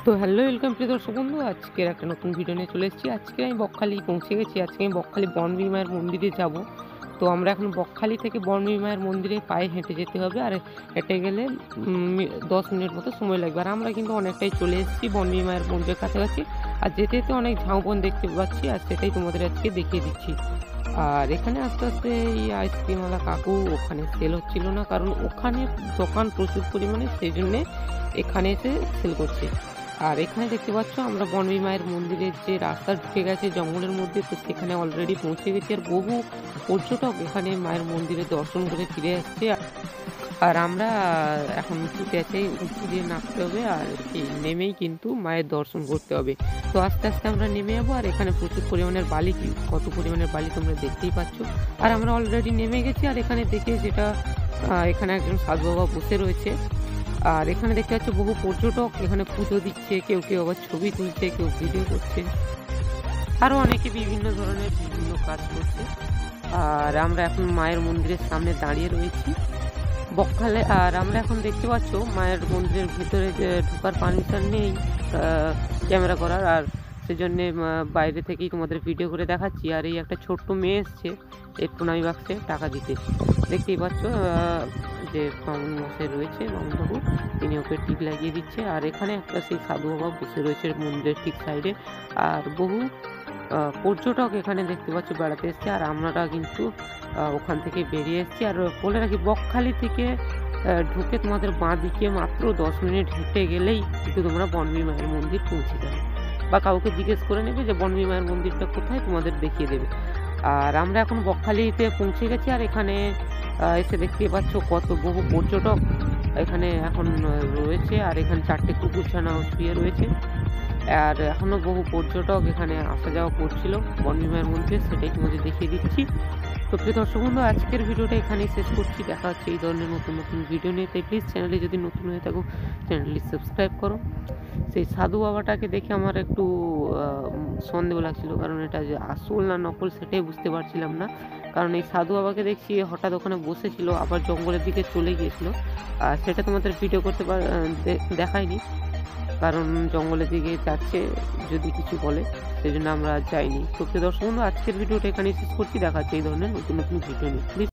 তো hello welcome প্রিয় দর্শক বন্ধু, আজকের একটা নতুন ভিডিও নিয়ে চলে এসেছি। আজকে আমি বকখালি পৌঁছে গেছি। আজকে আমি বকখালি বনবিবি মায়ের মন্দিরে যাব। তো আমরা এখন বকখালি থেকে বনবিবি মায়ের মন্দিরে পায়ে হেঁটে যেতে হবে, আর হেঁটে গেলে 10 মিনিট মতো সময় লাগবে। আর আমরা কিন্তু অনেকটাই চলে এসেছি বনবিবি মায়ের মন্দিরের কাছাকাছি। আর যেতে যেতে অনেক ঝাউবন দেখতে পাচ্ছি, আর সেটাই তোমাদের আজকে দেখিয়ে দিচ্ছি। আর এখানে আস্তে আস্তে এই আইসক্রিমওয়ালা কাকু ওখানে সেল হচ্ছিল না, কারণ ওখানে দোকান প্রচুর পরিমাণে, সেই জন্যে এখানে এসে সেল করছে। আর এখানে দেখতে পাচ্ছ আমরা বনবিবি মায়ের মন্দিরের যে রাস্তা ঢুকে গেছে জঙ্গলের মধ্যে, তো সেখানে অলরেডি পৌঁছে গেছি। আর বহু পর্যটক এখানে মায়ের মন্দিরে দর্শন করে ফিরে আসছে। আর আমরা এখন উঁচুতে আছে, উঁচু দিয়ে নামতে হবে, আর এই নেমেই কিন্তু মায়ের দর্শন করতে হবে। তো আস্তে আস্তে আমরা নেমে যাবো। আর এখানে প্রচুর পরিমাণের বালি, কত পরিমাণের বালি তোমরা দেখতেই পাচ্ছ। আর আমরা অলরেডি নেমে গেছি। আর এখানে দেখে যেটা, এখানে একজন সাধু বাবা বসে রয়েছে। আর এখানে দেখতে পাচ্ছ বহু পর্যটক এখানে পুজো দিচ্ছে, কেউ কেউ আবার ছবি তুলছে, কেউ ভিডিও করছে, আরো অনেকে বিভিন্ন ধরনের বিভিন্ন কাজ করছে। আর আমরা এখন মায়ের মন্দিরের সামনে দাঁড়িয়ে রয়েছি বকখালে। আর আমরা এখন দেখতে পাচ্ছ মায়ের মন্দিরের ভিতরে ঢোকার পারমিশন নেই ক্যামেরা করার, আর সেজন্য বাইরে থেকেই তোমাদের ভিডিও করে দেখাচ্ছি। আর এই একটা ছোট্ট মেয়ে এসছে এই প্রণামী বাক্সে টাকা দিতে, দেখতেই পাচ্ছ যে বামুন মশাই রয়েছে, বামুনবাবু, তিনি ওকে টিপ লাগিয়ে দিচ্ছে। আর এখানে একটা সেই সাধু বাবা বসে রয়েছে মন্দিরের ঠিক সাইডে। আর বহু পর্যটক এখানে দেখতে পাচ্ছ বেড়াতে এসছে। আর আমরা কিন্তু ওখান থেকে বেরিয়ে এসেছি। আর বলে রাখি, বকখালি থেকে ঢুকে তোমাদের বাঁ দিকে মাত্র 10 মিনিট হেঁটে গেলেই কিন্তু তোমরা বনবিবি মায়ের মন্দির পৌঁছে যাবে, বা কাউকে জিজ্ঞেস করে নেবে যে বনবিবি মায়ের মন্দিরটা কোথায়, তোমাদের দেখিয়ে দেবে। আর আমরা এখন বকখালিতে পৌঁছে গেছি। আর এখানে এসে দেখতে পাচ্ছ কত বহু পর্যটক এখানে এখন রয়েছে। আর এখানে 4টে কুকুরছানাও শুয়ে রয়েছে। আর এখনো বহু পর্যটক এখানে আসা যাওয়া করছিল বনবিবি মায়ের মন্দিরে, সেটাই তোমাদের দেখিয়ে দিচ্ছি। তো প্রিয় দর্শক বন্ধু, আজকের ভিডিওটা এখানেই শেষ করছি। দেখা হচ্ছে এই ধরনের নতুন নতুন ভিডিও নিয়ে। তাই প্লিজ চ্যানেলে যদি নতুন হয়ে থাকো চ্যানেলটি সাবস্ক্রাইব করো। সেই সাধু বাবাটাকে দেখে আমার একটু সন্দেহ লাগছিল, কারণ এটা যে আসল না নকল সেটাই বুঝতে পারছিলাম না। কারণ এই সাধু বাবাকে দেখছি হঠাৎ ওখানে বসেছিল, আবার জঙ্গলের দিকে চলে গিয়েছিল। আর সেটা তোমাদের ভিডিও করতে দেখায়নি, কারণ জঙ্গলের দিকে যাচ্ছে যদি কিছু বলে, সেই জন্য আমরা যাইনি। তো প্রিয় দর্শক বন্ধু, আজকের ভিডিওটা এখানে শেষ করছি। দেখা হচ্ছে এই ধরনের নতুন নতুন ভিডিও নিয়ে।